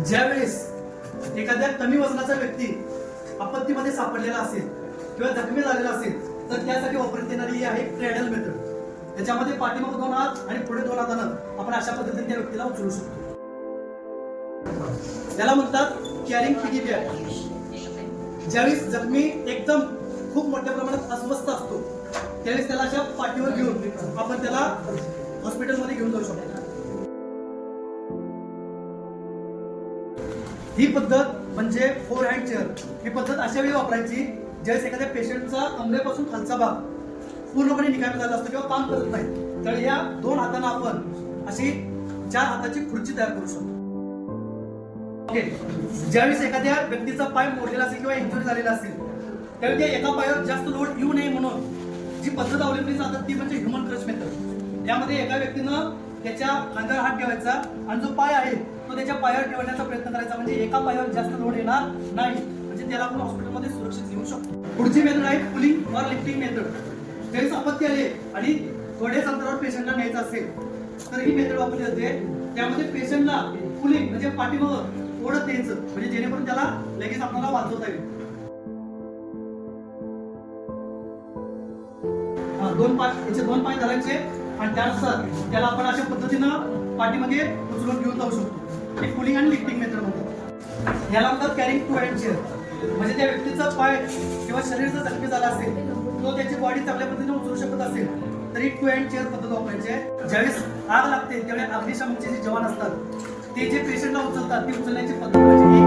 ज्यावेळेस एखाद्या कमी वजनाचा व्यक्ती आपत्तीमध्ये सापडलेला असेल किंवा जखमी झालेला असेल तर त्यासाठी वापरण्यात येणारी ही आहे क्रेडल मेथड. त्याच्यामध्ये पाठीमागे 2 हात आणि पुढे 2 हातानं आपण अशा पद्धतीने त्या व्यक्तीला उचलू शकतो. त्याला म्हणतात कॅरिंग पिगी बॅग. ज्यावेळेस जखमी एकदम खूप मोठ्या प्रमाणात अस्वस्थ असतो त्यावेळेस त्याला अशा पाठीवर घेऊन आपण त्याला हॉस्पिटलमध्ये घेऊन जाऊ शकतो. ही पद्धत म्हणजे 4 हँड चेअर. ही पद्धत अशा वेळी वापरायची ज्यावेळेस एखाद्या पेशंटचा कमरेपासून खालचा भाग पूर्णपणे निकामी झाला असतो किंवा काम करत नाही तर या 2 हातांना आपण अशी 4 हाताची खुर्ची तयार करू शकतो. ओके. ज्यावेळेस एखाद्या व्यक्तीचा पाय मोडलेला असेल किंवा इंजुरी झालेला असेल त्यावेळी त्या एका पायावर जास्त लोड येऊ नये म्हणून जी पद्धत अवलंबली जातात ती म्हणजे ह्युमन क्रच मेथड. यामध्ये एका व्यक्तीनं त्याच्या खांद्यावर हात ठेवायचा आणि जो पाय आहे तो त्याच्या पायावर ठेवण्याचा प्रयत्न करायचा म्हणजे एका पायावर जास्त लोड येणार नाही म्हणजे त्याला आपण हॉस्पिटलमध्ये सुरक्षित नेऊ शकतो. पुढची मेथड आहे पुलिंग ऑर लिफ्टिंग मेथड. त्यावेळेस आपत्ती आले आणि थोड्याच अंतरावर पेशंटला न्यायचं असेल तर ही मेथड वापरली जाते. त्यामध्ये पेशंटला पुलिंग म्हणजे पाठीमागं ओढत द्यायचं म्हणजे जेणेकरून त्याला लगेच आपल्याला वाचवता येईल. 2 पाय धरायचे आणि त्यानुसार त्याला आपण अशा पद्धतीनं पाठीमागे उचलून घेऊन जाऊ शकतो. ही पुलिंग आणि लिफ्टिंग मेथड म्हणतात. याला म्हणतात कॅरिंग 2 हँड चेअर. म्हणजे त्या व्यक्तीचा पाय किंवा शरीर जर जखमी झाला असेल तो त्याची बॉडी चांगल्या पद्धतीने उचलू शकत असेल तरी 2 हँड चेअर पद्धत वापरायची आहे. ज्यावेळेस आग लागते त्यावेळेस अग्निशामकचे जे जवान असतात ते जे पेशंटला उचलतात ती उचलण्याची पद्धत म्हणजे ही